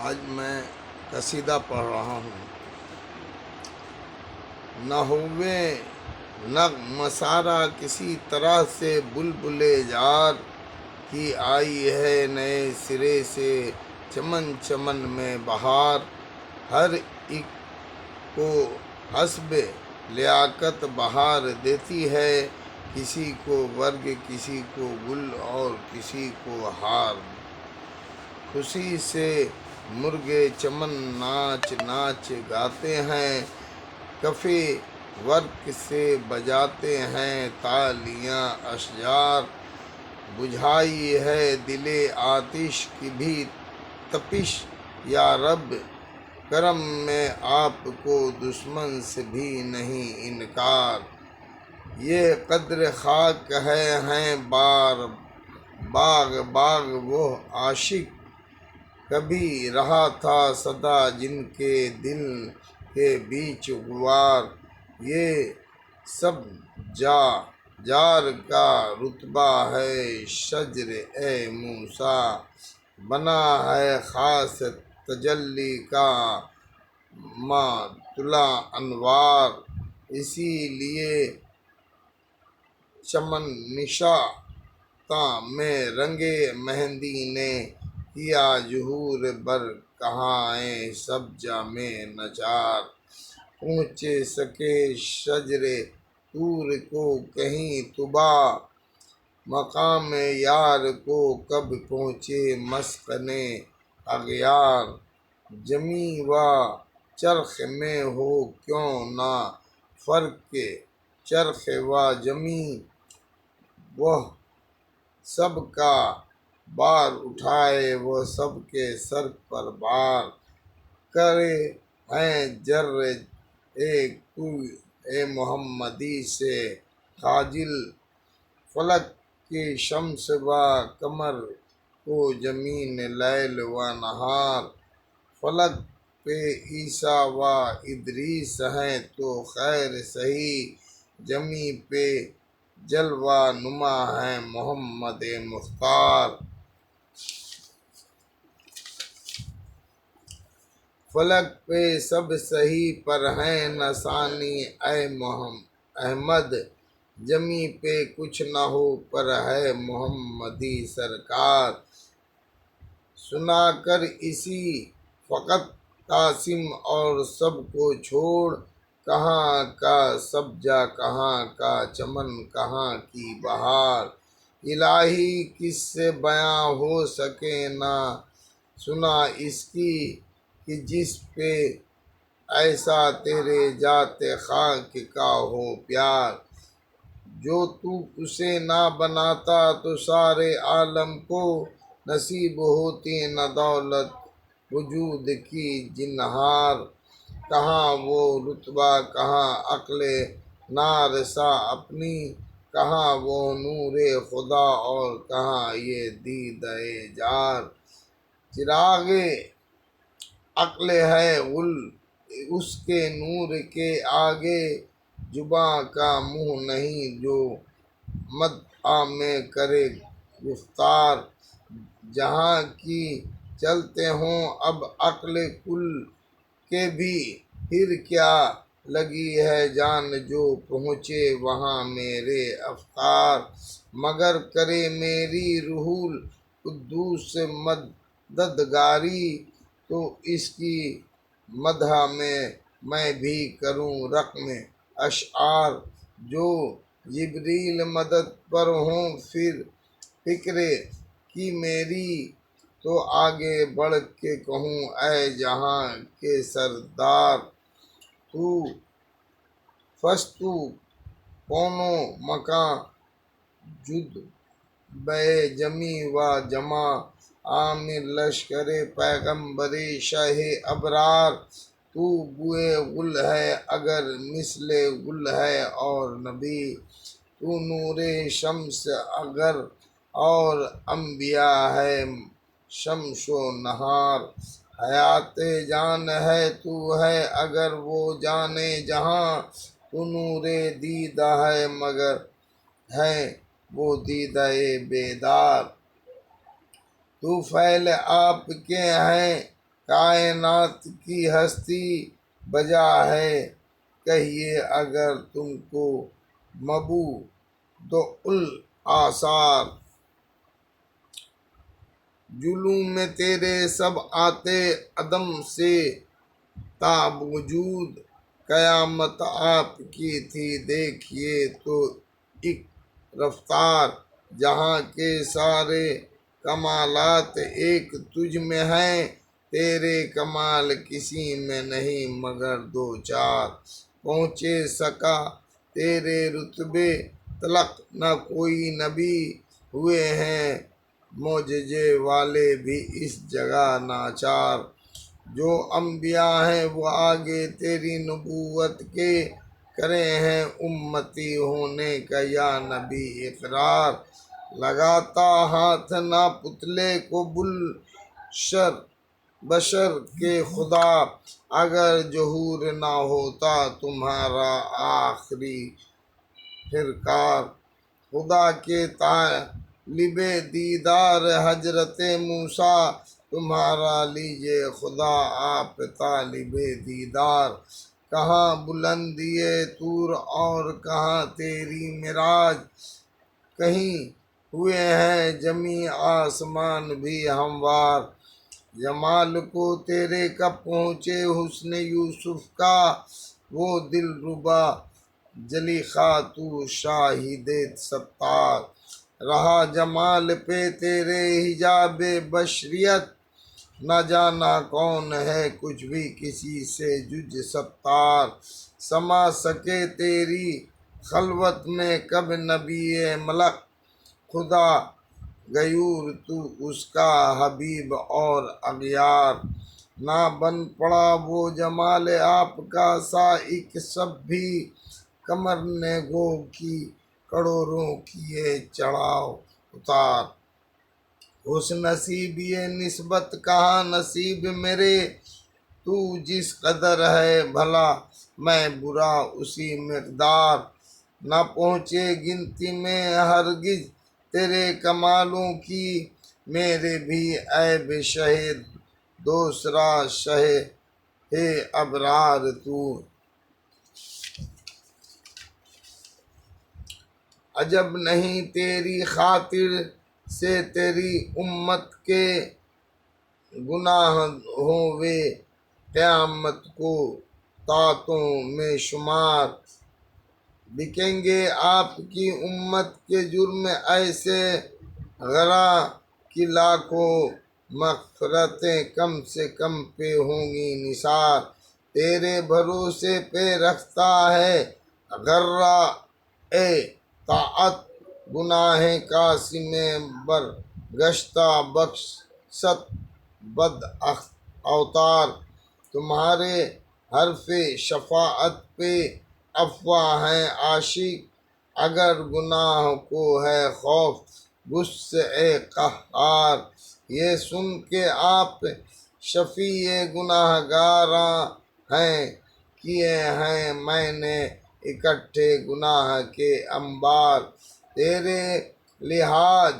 آج میں قصیدہ پڑھ رہا ہوں۔ نہ ہوئے نغمہ سارا کسی طرح سے بلبل جار کی آئی ہے نئے سرے سے چمن چمن میں بہار، ہر ایک کو حسب لیاقت بہار دیتی ہے، کسی کو برگ کسی کو گل اور کسی کو ہار۔ خوشی سے مرغے چمن ناچ ناچ گاتے ہیں، کف ورق سے بجاتے ہیں تالیاں اشجار، بجھائی ہے دل آتش کی بھی تپش یا رب، کرم میں آپ کو دشمن سے بھی نہیں انکار۔ یہ قدر خاک ہے ہیں باغ باغ وہ عاشق، کبھی رہا تھا سدا جن کے دل کے بیچ غبار۔ یہ سب جار کا رتبہ ہے شجر اے موسیٰ، بنا ہے خاص تجلی کا مطلع انوار، اسی لیے چمن نشاطاں میں رنگے مہندی نے کیا ظہور بر کہائے سب جامے نچار۔ پہنچ سکے شجر طور کو کہیں طبع، مقام یار کو کب پہنچے مسکن اغیار۔ زمیں و چرخ میں ہو کیوں نہ فرق، چرخ و زمیں وہ سب کا بار اٹھائے، وہ سب کے سر پر بار کرے ہیں جر اے محمدی سے خاجل۔ فلک کی شمس و قمر کو زمین لیل و نہار، فلک پہ عیسیٰ و ادریس ہیں تو خیر سہی، زمیں پہ جلوہ نما ہے محمد مختار۔ فلک پہ سب سہی پر ہیں نہ ثانی اے احمد، زمیں پہ کچھ نہ ہو پر ہے محمدی سرکار۔ سنا کر اسی فقط قاسم اور سب کو چھوڑ، کہاں کا سبزہ کہاں کا چمن کہاں کی بہار، الہی کس سے بیاں ہو سکے نہ سنا اس کی، کہ جس پہ ایسا تیرے ذات خاک کا ہو پیار۔ جو تو اسے نہ بناتا تو سارے عالم کو نصیب ہوتی نہ دولت وجود کی زنہار۔ کہاں وہ رتبہ کہاں عقل نارسا اپنی، کہاں وہ نور خدا اور کہاں یہ دیدہ جار۔ چراغ عقل ہے غل اس کے نور کے آگے، زباں کا منہ نہیں جو مدح میں کرے گفتار۔ جہاں کی چلتے ہوں اب عقل کل کے بھی، پھر کیا لگی ہے جان جو پہنچے وہاں میرے افکار۔ مگر کرے میری روح القدس مددگاری، تو اس کی مدح میں بھی کروں رقم اشعار۔ جو جبریل مدد پر ہوں پھر فکر کی میری، تو آگے بڑھ کے کہوں اے جہاں کے سردار۔ تو فستو کون و مکاں جذبۂ جمی و جمع، عامر لشکر پیغمبر شاہ ابرار۔ تو بوئے گل ہے اگر مثل گل ہے اور نبی، تو نور شمس اگر اور انبیاء ہے شمس و نہار۔ حیات جان ہے تو ہے اگر وہ جان جہاں، تو نور دیدہ ہے مگر ہے وہ دیدہ بیدار۔ تو فعل آپ کے ہیں کائنات کی ہستی بجا ہے، کہیے اگر تم کو مبعود الآثار۔ جلوم میں تیرے سب آتے عدم سے تا وجود قیامت آپ کی تھی، دیکھیے تو ایک رفتار، جہاں کے سارے کمالات ایک تجھ میں ہیں، تیرے کمال کسی میں نہیں مگر دو چار۔ پہنچے سکا تیرے رتبے تلق نہ کوئی نبی، ہوئے ہیں معجزے والے بھی اس جگہ ناچار۔ جو انبیاء ہیں وہ آگے تیری نبوت کے، کرے ہیں امتی ہونے کا یا نبی اقرار۔ لگاتا ہاتھ نہ پتلے کو بشر کے خدا، اگر ظہور نہ ہوتا تمہارا آخری پھرکار۔ خدا کے طالب دیدار حضرت موسیٰ، تمہارا لیجے خدا آپ طالب دیدار۔ کہاں بلندی طور اور کہاں تیری معراج، کہیں ہوئے ہیں جمیع آسمان بھی ہموار۔ جمال کو تیرے کب پہنچے حسن یوسف کا، وہ دل ربا زلیخا تو شاہد ستار۔ رہا جمال پہ تیرے حجاب بشریت، نہ جانا کون ہے کچھ بھی کسی سے جج ستار۔ سما سکے تیری خلوت میں کب نبی ملک، خدا غیور تو اس کا حبیب اور اغیار۔ نہ بن پڑا وہ جمال آپ کا سائق سب بھی، کمر نے گو کی کروڑوں کیے چڑھاؤ اتار۔ خوش نصیب یہ نسبت کہاں نصیب میرے، تو جس قدر ہے بھلا میں برا اسی مقدار۔ نہ پہنچے گنتی میں ہرگز تیرے کمالوں کی، میرے بھی عیب شہ دوسرا شہ ابرار تو۔ عجب نہیں تیری خاطر سے تیری امت کے گناہ ہوئے قیامت کو طاعتوں میں شمار۔ بکیں گے آپ کی امت کے جرم ایسے غراں، کہ لاکھوں مغفرتیں کم سے کم پہ ہوں گی نثار۔ تیرے بھروسے پہ رکھتا ہے غرہ اے طاعت، گناہ قاسم برگشتہ بخش ست بد اوتار۔ تمہارے حرف شفاعت پہ افواہ ہیں عاشق، اگر گناہ کو ہے خوف غصہ قہار۔ یہ سن کے آپ شفیع گناہ گاراں ہیں، کیے ہیں میں نے اکٹھے گناہ کے انبار۔ تیرے لحاظ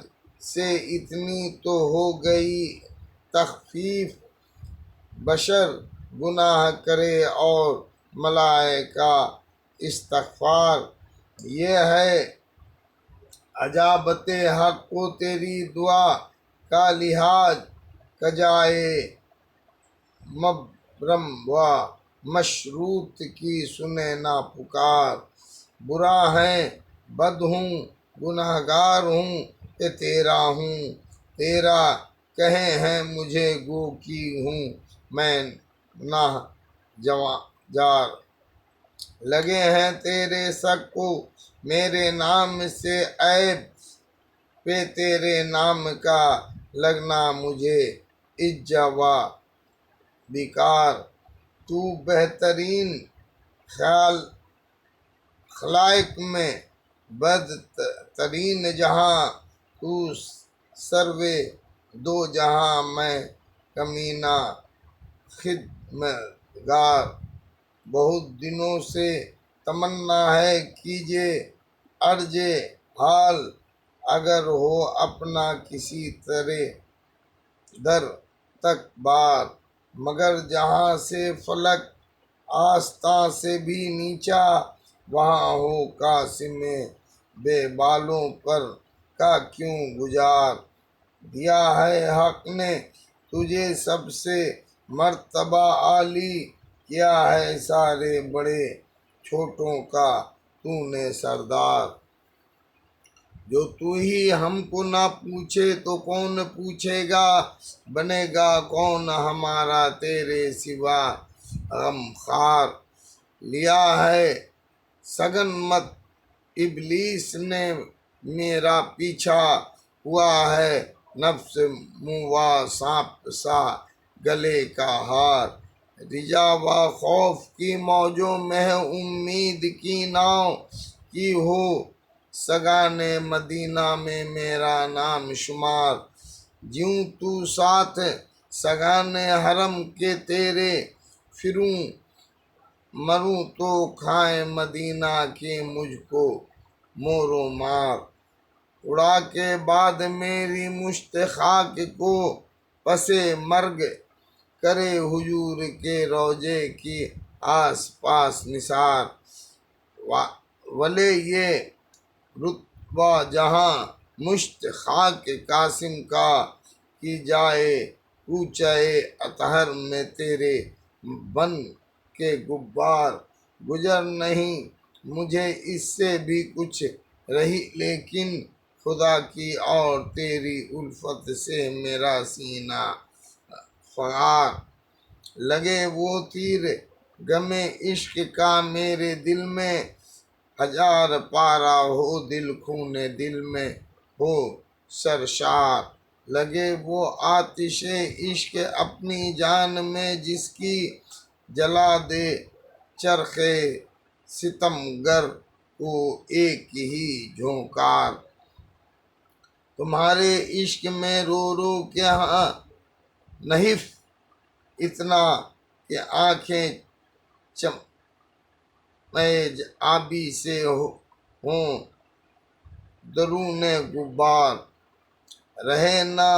سے اتنی تو ہو گئی تخفیف، بشر گناہ کرے اور ملائکہ استغفار۔ یہ ہے اجابت حق کو تیری دعا کا لحاظ، کجائے مبرم و مشروط کی سنے نہ پکار۔ برا ہے بد ہوں گناہ گار ہوں کہ تیرا ہوں، تیرا کہے ہیں مجھے گو کی ہوں میں ناہ جار۔ لگے ہیں تیرے سگ کو میرے نام سے عیب، پہ تیرے نام کا لگنا مجھے عجا و بیکار۔ تو بہترین خلائق میں بدترین جہاں، تو سروے دو جہاں میں کمینہ خدمتگار۔ بہت دنوں سے تمنا ہے کیجے عرض حال، اگر ہو اپنا کسی تیرے در تک بار۔ مگر جہاں سے فلک آستاں سے بھی نیچا، وہاں ہو قاسم بے بالوں پر کا کیوں گزار۔ دیا ہے حق نے تجھے سب سے مرتبہ عالی، کیا ہے سارے بڑے چھوٹوں کا تو نے سردار۔ جو تو ہی ہم کو نہ پوچھے تو کون پوچھے گا، بنے گا کون ہمارا تیرے سوا غم خوار۔ لیا ہے سگن مت ابلیس نے میرا پیچھا، ہوا ہے نفس موا سانپ سا گلے کا ہار۔ رجا و خوف کی موجوں میں ہے امید کی ناؤ، کی ہو سگان مدینہ میں میرا نام شمار۔ جیوں تو ساتھ سگان حرم کے تیرے پھروں، مروں تو کھائیں مدینہ کے مجھ کو مور و مار۔ اڑا کے بعد میری مشت خاک کو پس مرگ، کرے حضور کے روضے کی آس پاس نثار۔ ولے یہ رتبہ جہاں مشت خاک قاسم کا، کی جائے کوچہ اطہر میں تیرے بن کے غبار۔ گزر نہیں مجھے اس سے بھی کچھ رہی، لیکن خدا کی اور تیری الفت سے میرا سینہ فغار۔ لگے وہ تیر غم عشق کا میرے دل میں، ہزار پارہ ہو دل خون دل میں ہو سرشار۔ لگے وہ آتش عشق اپنی جان میں، جس کی جلا دے چرخ ستمگر کو ایک ہی جھونکار۔ تمہارے عشق میں رو رو کے ہاں نحیف اتنا کہ آنکھیں چمیج آبی سے ہوں درون غبار۔ رہے نہ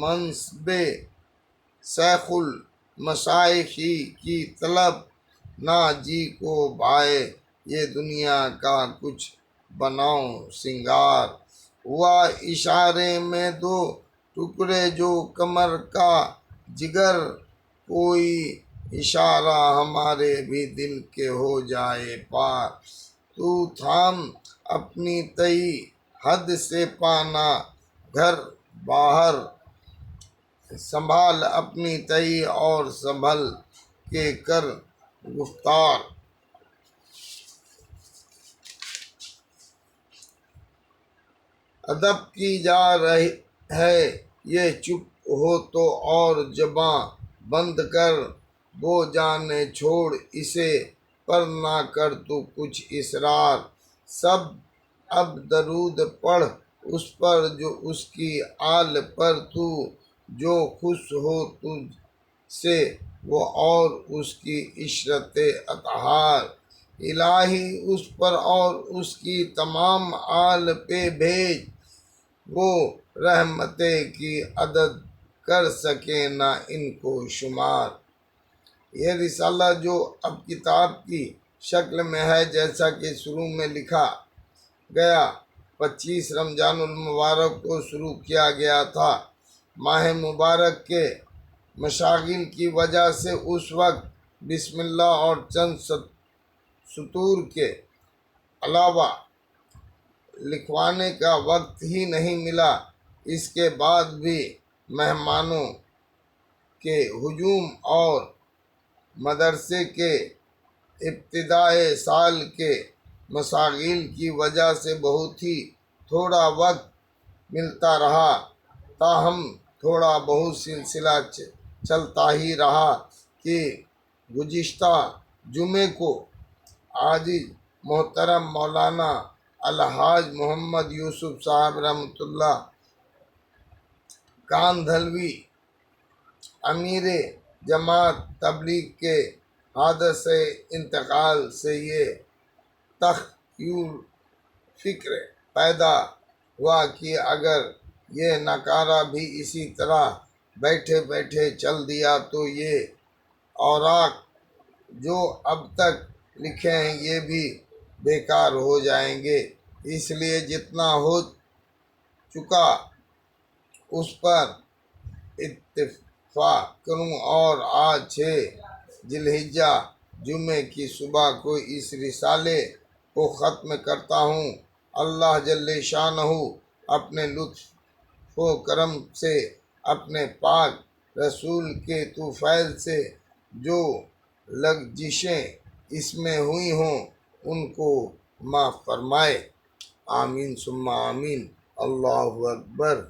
منصب شیخ المشائخی کی طلب، نہ جی کو بھائے یہ دنیا کا کچھ بناؤں سنگار۔ ہوا اشارے میں دو ٹکڑے جو کمر کا جگر، کوئی اشارہ ہمارے بھی دل کے ہو جائے پار۔ تو تھام اپنی تئی حد سے پانا گھر باہر، سنبھال اپنی تئی اور سنبھل کے کر گفتار۔ ادب کی جا رہی ہے یہ چپ ہو تو اور زباں بند کر، وہ جانے چھوڑ اسے پر نہ کر تو کچھ اصرار۔ سب اب درود پڑھ اس پر جو اس کی آل پر، تو جو خوش ہو تجھ سے وہ اور اس کی عشرت اطہار۔ الہی اس پر اور اس کی تمام آل پہ بھیج، وہ رحمتیں کی عدد کر سکے نہ ان کو شمار۔ یہ رسالہ جو اب کتاب کی شکل میں ہے، جیسا کہ شروع میں لکھا گیا 25 رمضان المبارک کو شروع کیا گیا تھا۔ ماہ مبارک کے مشاغل کی وجہ سے اس وقت بسم اللہ اور چند سطور کے علاوہ لکھوانے کا وقت ہی نہیں ملا۔ اس کے بعد بھی مہمانوں کے ہجوم اور مدرسے کے ابتدائے سال کے مشاغل کی وجہ سے بہت ہی تھوڑا وقت ملتا رہا، تاہم تھوڑا بہت سلسلہ چلتا ہی رہا کہ گزشتہ جمعے کو عاجز محترم مولانا الحاج محمد یوسف صاحب رحمۃ اللہ کاندھلوی، امیر جماعت تبلیغ کے حادث انتقال سے یہ تخیل فکر پیدا ہوا کہ اگر یہ نعرہ بھی اسی طرح بیٹھے بیٹھے چل دیا تو یہ اوراق جو اب تک لکھے ہیں یہ بھی بیکار ہو جائیں گے، اس لیے جتنا ہو چکا اس پر اتفاق کروں، اور آج 6 ذی الحجہ جمعے کی صبح کو اس رسالے کو ختم کرتا ہوں۔ اللہ جل شانہ اپنے لطف و کرم سے، اپنے پاک رسول کے طفیل سے جو لغزشیں اس میں ہوئی ہوں ان کو معاف فرمائے۔ آمین ثم آمین۔ اللہ اکبر۔